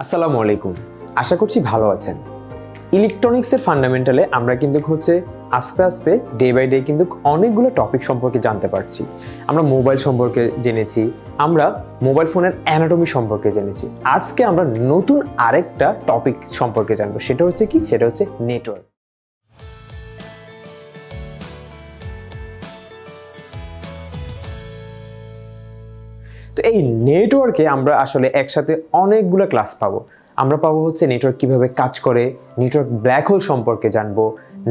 আসসালামু আলাইকুম। আশা করছি ভালো আছেন। ইলেকট্রনিক্সের ফান্ডামেন্টালে আমরা কিন্তু হচ্ছে আস্তে আস্তে ডে বাই ডে কিন্তু অনেকগুলো টপিক সম্পর্কে জানতে পারছি। আমরা মোবাইল সম্পর্কে জেনেছি, আমরা মোবাইল ফোনের অ্যানাটমি সম্পর্কে জেনেছি। আজকে আমরা নতুন আরেকটা টপিক সম্পর্কে জানবো, সেটা হচ্ছে কি? সেটা হচ্ছে নেটওয়ার্ক। তো এই নেটওয়ার্কে আমরা আসলে একসাথে অনেকগুলো ক্লাস পাবো। আমরা পাবো হচ্ছে নেটওয়ার্ক কিভাবে কাজ করে, নেটওয়ার্ক ব্ল্যাক হোল সম্পর্কে জানবো,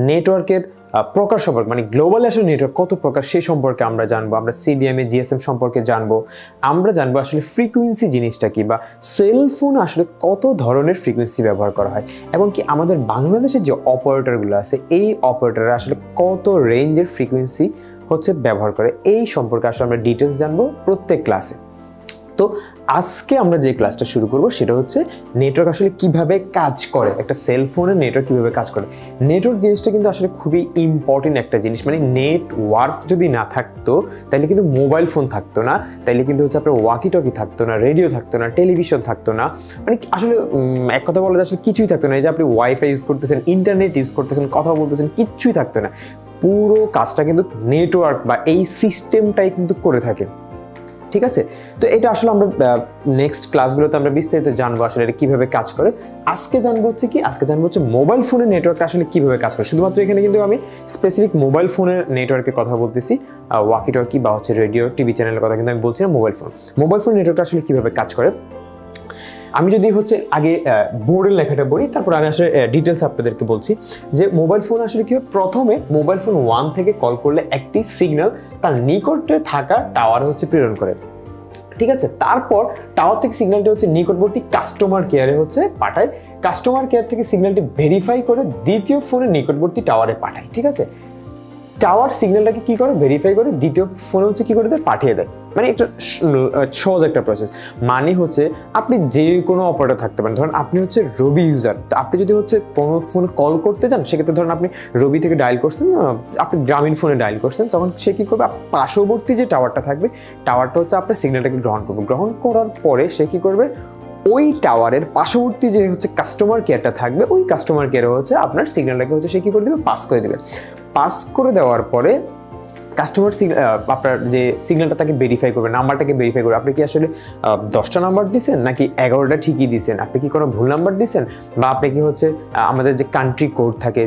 নেটওয়ার্কের প্রকার সম্পর্কে, মানে গ্লোবাল আসলে নেটওয়ার্ক কত প্রকার সেই সম্পর্কে আমরা জানবো, আমরা সিডিএমএ জিএসএম সম্পর্কে জানবো, আমরা জানবো আসলে ফ্রিকুয়েন্সি জিনিসটা কি, বা সেলফোন আসলে কত ধরনের ফ্রিকুয়েন্সি ব্যবহার করা হয়, এবং কি আমাদের বাংলাদেশের যে অপারেটরগুলো আছে এই অপারেটররা আসলে কত রেঞ্জের ফ্রিকুয়েন্সি হচ্ছে ব্যবহার করে, এই সম্পর্কে আসলে আমরা ডিটেলস জানবো প্রত্যেক ক্লাসে। তো আজকে আমরা যে ক্লাসটা শুরু করব সেটা হচ্ছে নেটওয়ার্ক আসলে কিভাবে কাজ করে, একটা সেলফোনের নেটওয়ার্ক কিভাবে কাজ করে। নেটওয়ার্ক জিনিসটা কিন্তু আসলে খুবই ইম্পর্টেন্ট একটা জিনিস, মানে নেটওয়ার্ক যদি না থাকতো তাহলে কিন্তু মোবাইল ফোন থাকতো না, তাইলে কিন্তু হচ্ছে আপনার ওয়াকি টকি থাকতো না, রেডিও থাকতো না, টেলিভিশন থাকতো না, মানে আসলে এক কথা বলা যায় আসলে কিছুই থাকতো না। এই যে আপনি ওয়াইফাই ইউজ করতেছেন, ইন্টারনেট ইউজ করতেছেন, কথা বলতেছেন, কিচ্ছুই থাকতো না। পুরো কাজটা কিন্তু নেটওয়ার্ক বা এই সিস্টেমটাই কিন্তু করে থাকে, ঠিক আছে? তো এটা আসলে আমরা নেক্সট ক্লাসগুলোতে আমরা বিস্তারিত জানবো আসলে এটা কিভাবে কাজ করে। আজকে জানবো হচ্ছে কি, আজকে জানবো হচ্ছে মোবাইল ফোনের নেটওয়ার্কটা আসলে কিভাবে কাজ করে। শুধুমাত্র এখানে কিন্তু আমি স্পেসিফিক মোবাইল ফোনের নেটওয়ার্কের কথা বলতেছি, ওয়াকি টকি বা হচ্ছে রেডিও টিভি চ্যানেলের কথা কিন্তু আমি বলছি না। মোবাইল ফোন নেটওয়ার্কটা আসলে কিভাবে কাজ করে, আমি যদি হচ্ছে আগে বোর্ডের লেখাটা বলি, তারপর আমি আসলে ডিটেলস আপনাদেরকে বলছি যে মোবাইল ফোন আসলে কি হয়। প্রথমে মোবাইল ফোন 1 থেকে কল করলে একটি সিগন্যাল তার নিকটে থাকা টাওয়ারে হচ্ছে প্রেরণ করে, ঠিক আছে? তারপর টাওয়ার থেকে সিগন্যালটি হচ্ছে নিকটবর্তী কাস্টমার কেয়ারে হচ্ছে পাঠায়, কাস্টমার কেয়ার থেকে সিগন্যালটি ভেরিফাই করে দ্বিতীয় ফোনের নিকটবর্তী টাওয়ারে পাঠায়, ঠিক আছে? টাওয়ার সিগন্যালটাকে কি করে ভেরিফাই করে দ্বিতীয় ফোনে হচ্ছে কি করে দেয়, পাঠিয়ে দেয়। মানে একটা সহজ একটা প্রসেস। মানে হচ্ছে আপনি যে কোনো অপারেটর থাকতে পারেন, ধরেন আপনি হচ্ছে রবি ইউজার, তো আপনি যদি হচ্ছে কোনো ফোনে কল করতে যান, সেক্ষেত্রে ধরেন আপনি রবি থেকে ডায়াল করছেন, আপনি গ্রামীণ ফোনে ডায়াল করছেন, তখন সে কী করবে, পার্শ্ববর্তী যে টাওয়ারটা থাকবে, টাওয়ারটা হচ্ছে আপনার সিগন্যালটাকে গ্রহণ করবে। গ্রহণ করার পরে সে কী করবে, ওই টাওয়ারের পার্শ্ববর্তী যে হচ্ছে কাস্টমার কেয়ারটা থাকবে, ওই কাস্টমার কেয়ারে হচ্ছে আপনার সিগন্যালটাকে হচ্ছে সে কী করে দেবে, পাস করে দেবে। পাস করে দেওয়ার পরে কাস্টমার আপনার যে সিগন্যালটা তাকে ভেরিফাই করবে, নাম্বারটাকে ভেরিফাই করবে, আপনি কি আসলে 10টা নাম্বার দিয়েছেন নাকি 11টা ঠিকই দিয়েছেন, আপনি কি কোনো ভুল নাম্বার দিয়েছেন, বা আপনি কি হচ্ছে আমাদের যে কান্ট্রি কোড থাকে,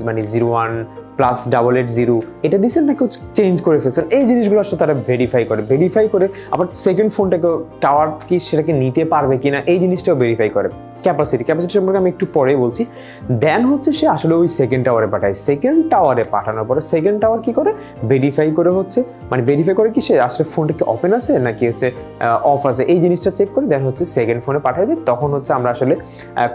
মানে 01+880 এটা দিয়েছেন নাকি চেঞ্জ করে ফেলছেন, এই জিনিসগুলো আসলে তারা ভেরিফাই করে আবার সেকেন্ড ফোনটাকে টাওয়ার কি সেটাকে নিতে পারবে কিনা এই জিনিসটাও ভেরিফাই করে। ক্যাপাসিটি সম্পর্কে আমি একটু পরে বলছি। দেন হচ্ছে সে আসলে ওই সেকেন্ড টাওয়ারে পাঠায়, সেকেন্ড টাওয়ারে পাঠানোর পরে সেকেন্ড টাওয়ার কি করে, ভেরিফাই করে হচ্ছে, মানে ভেরিফাই করে কি সে আসলে ফোনটা কি ওপেন আছে নাকি হচ্ছে অফ আছে, এই জিনিসটা চেক করে দেন হচ্ছে সেকেন্ড ফোনে পাঠিয়ে দিই, তখন হচ্ছে আমরা আসলে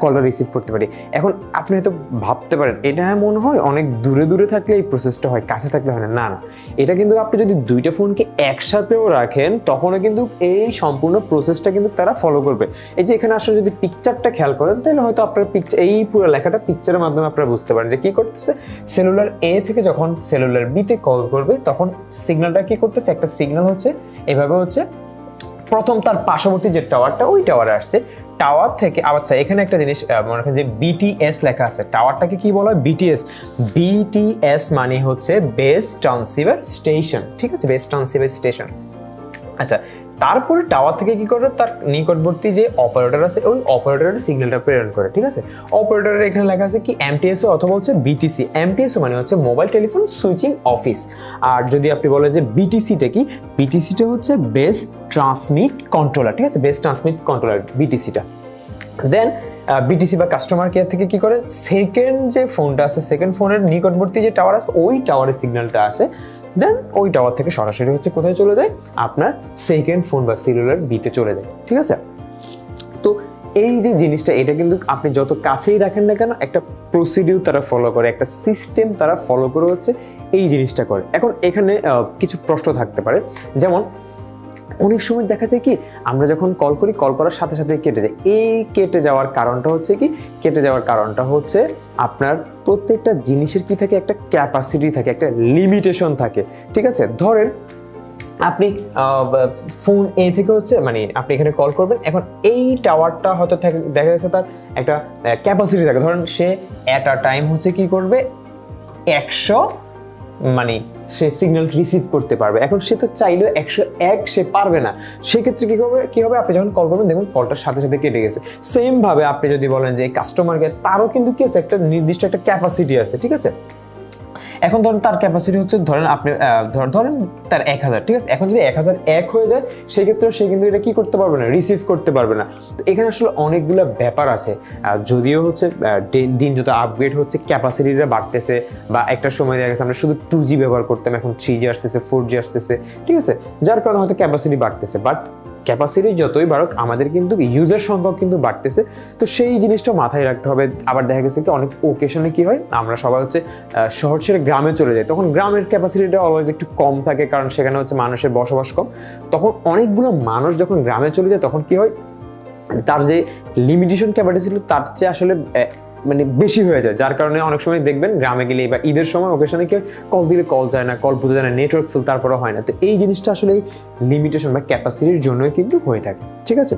কলটা রিসিভ করতে পারি। এখন আপনি হয়তো ভাবতে পারেন এটা মনে হয় অনেক দূরে দূরে থাকলে এই প্রসেসটা হয়, কাছে থাকলে হয় না। না না, এটা কিন্তু আপনি যদি দুইটা ফোনকে একসাথেও রাখেন তখনও কিন্তু এই সম্পূর্ণ প্রসেসটা কিন্তু তারা ফলো করবে। এই যে এখানে আসলে যদি পিকচারটা খেয়াল করেন তাহলে হয়তো আপনার এই পুরো লেখাটা পিকচারের মাধ্যমে আপনারা বুঝতে পারেন যে কি করতেছে। সেলুলার এ থেকে যখন সেলুলার বি তে কল করবে তখন সিগন্যালটা কি করতেছে, একটা সিগন্যাল হচ্ছে এভাবে হচ্ছে প্রথম তার পার্শ্ববর্তী যে টাওয়ারটা ওই টাওয়ারে আসছে, টাওয়ার থেকে আচ্ছা এখানে একটা জিনিস মনে রাখেন যে বিটিএস লেখা আছে, টাওয়ারটাকে কি বলা হয়, বিটিএস মানে হচ্ছে বেস ট্রান্সিভার স্টেশন, ঠিক আছে? Base ট্রান্সিভার station. আচ্ছা, তারপরে টাওয়ার থেকে কি করে, তার নিকটবর্তী যে অপারেটর আছে ওই অপারেটরের সিগন্যালটা প্রেরণ করে, ঠিক আছে? অপারেটরের এখানে লেখা আছে কি এমটিএসও অথবা হচ্ছে বিটিসি। এমটিএসও মানে হচ্ছে মোবাইল টেলিফোন সুইচিং অফিস, আর যদি আপনি বলেন যে বিটিসিটা কি, বিটিসিটা হচ্ছে বেস ট্রান্সমিট কন্ট্রোলার, ঠিক আছে? বেস ট্রান্সমিট কন্ট্রোলার বিটিসিটা। দেন বিটিসি বা কাস্টমার কেয়ার থেকে কি করে, সেকেন্ড যে ফোনটা আছে, সেকেন্ড ফোনের নিকটবর্তী যে টাওয়ার আছে ওই টাওয়ারের সিগন্যালটা আসে, দেন ওই টাওয়ার থেকে সরাসরি হচ্ছে কোথায় চলে যায়, আপনার সেকেন্ড ফোন বা সেলুলার বিতে চলে যায়, ঠিক আছে? তো এই যে জিনিসটা, এটা কিন্তু আপনি যত কাছেই রাখেন না কেন একটা প্রসিডিউর তারা ফলো করে, একটা সিস্টেম তারা ফলো করে হচ্ছে এই জিনিসটা করে। এখন এখানে কিছু প্রশ্ন থাকতে পারে, যেমন অনেক সময় দেখা যায় কি আমরা যখন কল করি, কল করার সাথে সাথে কেটে যায়। এই কেটে যাওয়ার কারণটা হচ্ছে কি, কেটে যাওয়ার কারণটা হচ্ছে আপনার প্রত্যেকটা জিনিসের কি থাকে, একটা ক্যাপাসিটি থাকে, একটা লিমিটেশন থাকে, ঠিক আছে? ধরেন আপনি ফোন এ থেকে হচ্ছে মানে আপনি এখানে কল করবেন। এখন এই টাওয়ারটা হয়তো দেখা গেছে তার একটা ক্যাপাসিটি থাকে, ধরেন সে অ্যাট আ টাইম হচ্ছে কি করবে 100 মানে সে সিগন্যাল রিসিভ করতে পারবে। এখন সে তো চাইলেও 101 সে পারবে না, সেক্ষেত্রে কি হবে আপনি যখন কল করবেন দেখুন কলটার সাথে সাথে কেটে গেছে। সেম ভাবে আপনি যদি বলেন যে কাস্টমার কেয়ার, তারও কিন্তু কি আছে একটা নির্দিষ্ট একটা ক্যাপাসিটি আছে, ঠিক আছে। এখন ধরেন তার ক্যাপাসিটি হচ্ছে ধরেন আপনি ধরেন তার 1000, ঠিক আছে। এখন যদি 1001 হয়ে যায় সেক্ষেত্রে সে কিন্তু এটা কি করতে পারবে না, রিসিভ করতে পারবে না। তো এখানে আসলে অনেকগুলো ব্যাপার আছে। যদিও হচ্ছে দিন যত আপগ্রেড হচ্ছে ক্যাপাসিটিটা বাড়তেছে, বা একটা সময় দেখা গেছে আমরা শুধু 2G ব্যবহার করতাম, এখন 3G আসতেছে, 4G আসতেছে, ঠিক আছে, যার কারণে হয়তো ক্যাপাসিটি বাড়তেছে। বাট ক্যাপাসিটি যতই বাড়ুক আমাদের কিন্তু ইউজার সংখ্যা কিন্তু বাড়তেছে, তো সেই জিনিসটা মাথায় রাখতে হবে। আবার দেখা গেছে কি অনেক ওকেশনে কি হয়, আমরা সবাই হচ্ছে শহর ছেড়ে গ্রামে চলে যাই, তখন গ্রামের ক্যাপাসিটিটা অলওয়েজ একটু কম থাকে, কারণ সেখানে হচ্ছে মানুষের বসবাস কম। তখন অনেকগুলো মানুষ যখন গ্রামে চলে যায় তখন কি হয়, তার যে লিমিটেশন ক্যাপাসিটি ছিল তার চেয়ে আসলে মানে বেশি হয়ে যায়, যার কারণে অনেক সময় দেখবেন গ্রামে গেলে বা ঈদের সময় ওকেশনে কি কল দিলে কল যায় না, কল বোঝা যায় না, নেটওয়ার্ক ফুল তারপরে হয় না। তো এই জিনিসটা আসলে এই লিমিটেশন বা ক্যাপাসিটির জন্যই কিন্তু হয়ে থাকে, ঠিক আছে।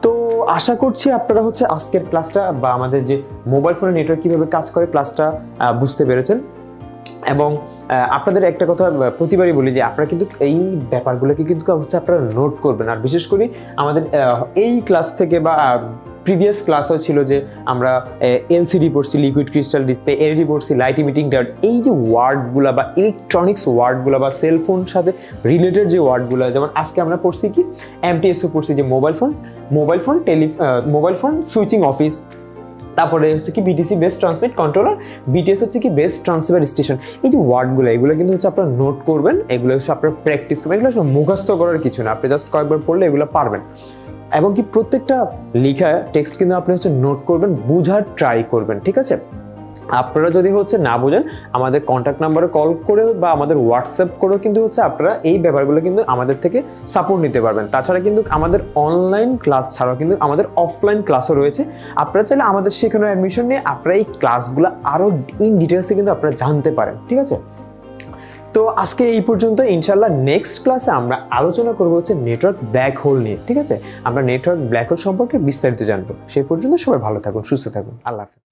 তো আশা করছি আপনারা হচ্ছে আজকের ক্লাসটা বা আমাদের যে মোবাইল ফোনের নেটওয়ার্ক কীভাবে কাজ করে ক্লাসটা বুঝতে পেরেছেন। এবং আপনাদের একটা কথা প্রতিবারই বলি যে আপনারা কিন্তু এই ব্যাপারগুলোকে কিন্তু হচ্ছে আপনারা নোট করবেন। আর বিশেষ করে আমাদের এই ক্লাস থেকে বা প্রিভিয়াস ক্লাসও ছিল যে আমরা এলসিডি পড়ছি, লিকুইড ক্রিস্টাল ডিসপ্লে, এলইডি পড়ছি, লাইট ইমিটিং ডায়োড। এই যে ওয়ার্ডগুলো বা ইলেকট্রনিক্স ওয়ার্ডগুলো বা সেলফোন সাথে রিলেটেড যে ওয়ার্ডগুলো, যেমন আজকে আমরা পড়ছি কি এমটিএসও পড়ছি, যে মোবাইল ফোন সুইচিং অফিস, তারপরে হচ্ছে কি BTC best transmit controller, BTS হচ্ছে কি বেস্ট ট্রান্সফার স্টেশন। এই যে ওয়ার্ডগুলো এগুলো কিন্তু হচ্ছে আপনারা নোট করবেন, এগুলো হচ্ছে আপনারা প্র্যাকটিস করবেন। এগুলো মুখস্থ করার কিছু না, আপনি জাস্ট কয়েকবার পড়লে এগুলো পারবেন। এবং কি প্রত্যেকটা লেখা টেক্সট কিন্তু আপনি হচ্ছে নোট করবেন, বুঝার ট্রাই করবেন, ঠিক আছে। আপনারা যদি হচ্ছে না বোঝেন আমাদের কন্ট্যাক্ট নাম্বারে কল করে বা আমাদের হোয়াটসঅ্যাপ করেও কিন্তু হচ্ছে আপনারা এই ব্যাপারগুলো কিন্তু আমাদের থেকে সাপোর্ট নিতে পারবেন। তাছাড়া কিন্তু আমাদের অনলাইন ক্লাস ছাড়াও কিন্তু আমাদের অফলাইন ক্লাসও রয়েছে। আপনারা চাইলে আমাদের সেখানে অ্যাডমিশন নিয়ে আপনারা এই ক্লাসগুলো আরও ইন ডিটেলসে কিন্তু আপনারা জানতে পারেন, ঠিক আছে। তো আজকে এই পর্যন্ত, ইনশাল্লাহ নেক্সট ক্লাসে আমরা আলোচনা করবো হচ্ছে নেটওয়ার্ক ব্ল্যাক হোল নিয়ে, ঠিক আছে। আমরা নেটওয়ার্ক ব্ল্যাক হোল সম্পর্কে বিস্তারিত জানবো। সেই পর্যন্ত সবাই ভালো থাকুন, সুস্থ থাকুন, আল্লাহ হাফেজ।